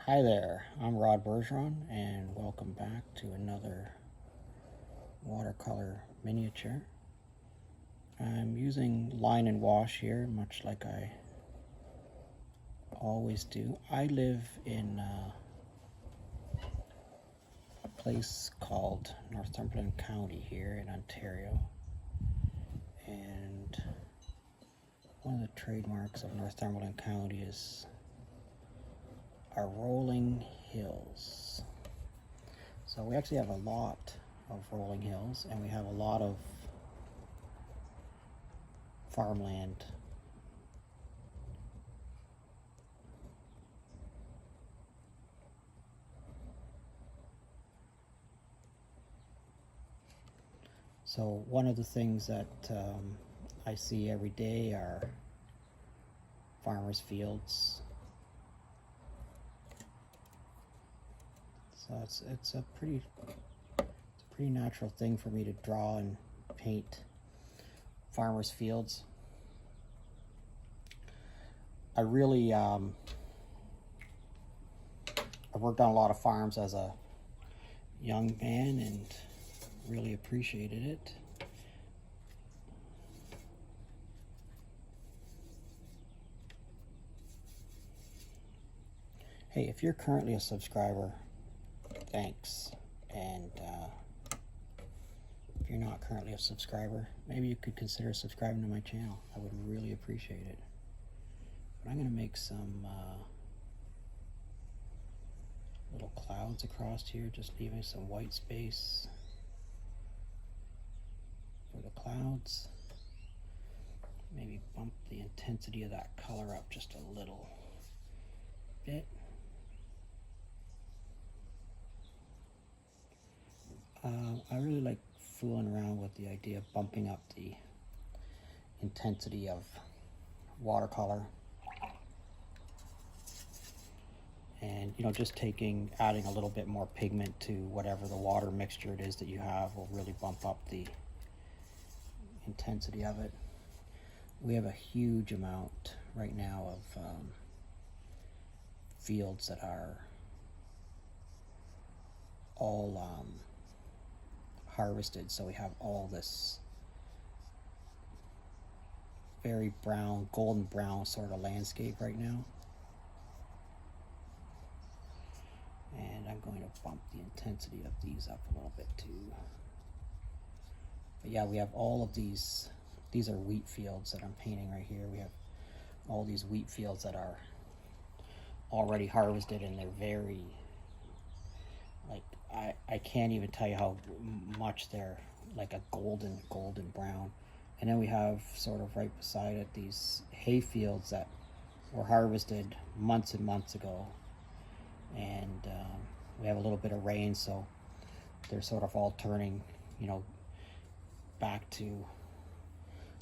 Hi there, I'm Rod Bergeron, and welcome back to another watercolor miniature. I'm using line and wash here, much like I always do. I live in a place called Northumberland County here in Ontario, and one of the trademarks of Northumberland County is our rolling hills. So we actually have a lot of rolling hills, and we have a lot of farmland. So one of the things that I see every day are farmers' fields. So it's a pretty natural thing for me to draw and paint farmers' fields. I really I worked on a lot of farms as a young man and really appreciated it. Hey, if you're currently a subscriber, thanks. And if you're not currently a subscriber, maybe you could consider subscribing to my channel. I would really appreciate it. But I'm going to make some little clouds across here, just leaving some white space for the clouds. Maybe bump the intensity of that color up just a little bit. I really like fooling around with the idea of bumping up the intensity of watercolor, and just adding a little bit more pigment to whatever the water mixture it is that you have will really bump up the intensity of it. We have a huge amount right now of fields that are all harvested, so we have all this very brown, golden brown sort of landscape right now. And I'm going to bump the intensity of these up a little bit too. But yeah, we have all of these are wheat fields that I'm painting right here. We have all these wheat fields that are already harvested, and they're very, like, I can't even tell you how much they're like a golden brown. And then we have sort of right beside it these hay fields that were harvested months and months ago, and we have a little bit of rain, so they're sort of all turning back to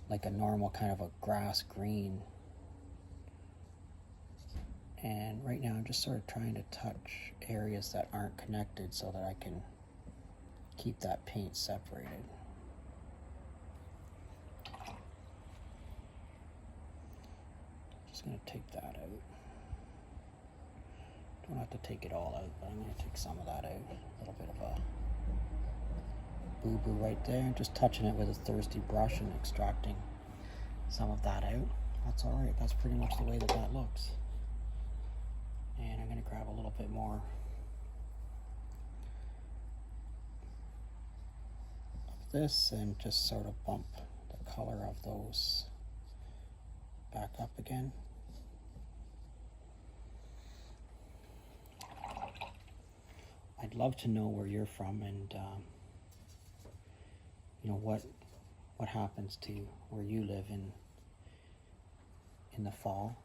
like a normal kind of a grass green. And right now I'm just sort of trying to touch areas that aren't connected so that I can keep that paint separated. Just going to take that out. Don't have to take it all out, but I'm going to take some of that out. A little bit of a boo-boo right there. Just touching it with a thirsty brush and extracting some of that out. That's alright. That's pretty much the way that looks. And I'm going to grab a little bit more of this and just sort of bump the color of those back up again. I'd love to know where you're from, and what happens to where you live in the fall.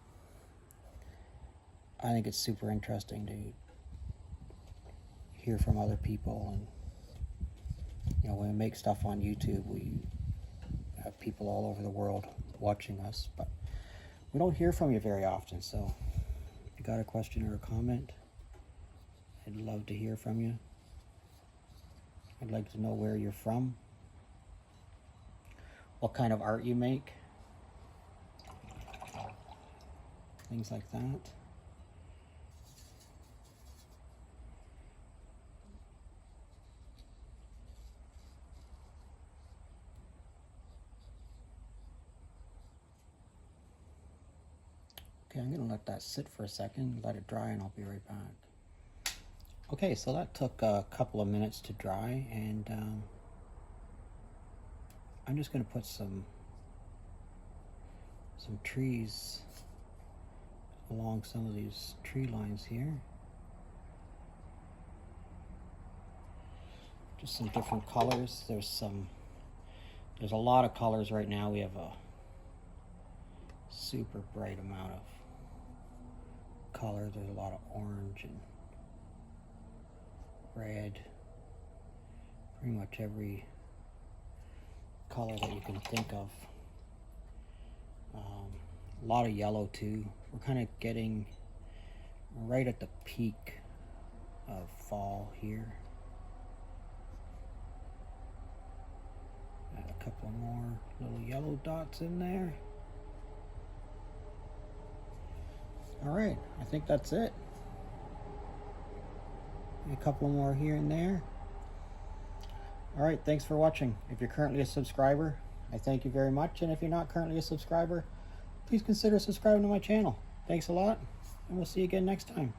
I think it's super interesting to hear from other people, and when we make stuff on YouTube, we have people all over the world watching us, but we don't hear from you very often. So if you got a question or a comment, I'd love to hear from you. I'd like to know where you're from, what kind of art you make, things like that. Okay, I'm gonna let that sit for a second, let it dry, and I'll be right back. Okay, so that took a couple of minutes to dry, and I'm just gonna put some trees along some of these tree lines here. Just some different colors. There's a lot of colors right now. We have a super bright amount of color. There's a lot of orange and red. Pretty much every color that you can think of. A lot of yellow too. We're kind of getting right at the peak of fall here. Add a couple more little yellow dots in there. All right, I think that's it. A couple more here and there. All right, thanks for watching. If you're currently a subscriber, I thank you very much. And if you're not currently a subscriber, please consider subscribing to my channel. Thanks a lot, and we'll see you again next time.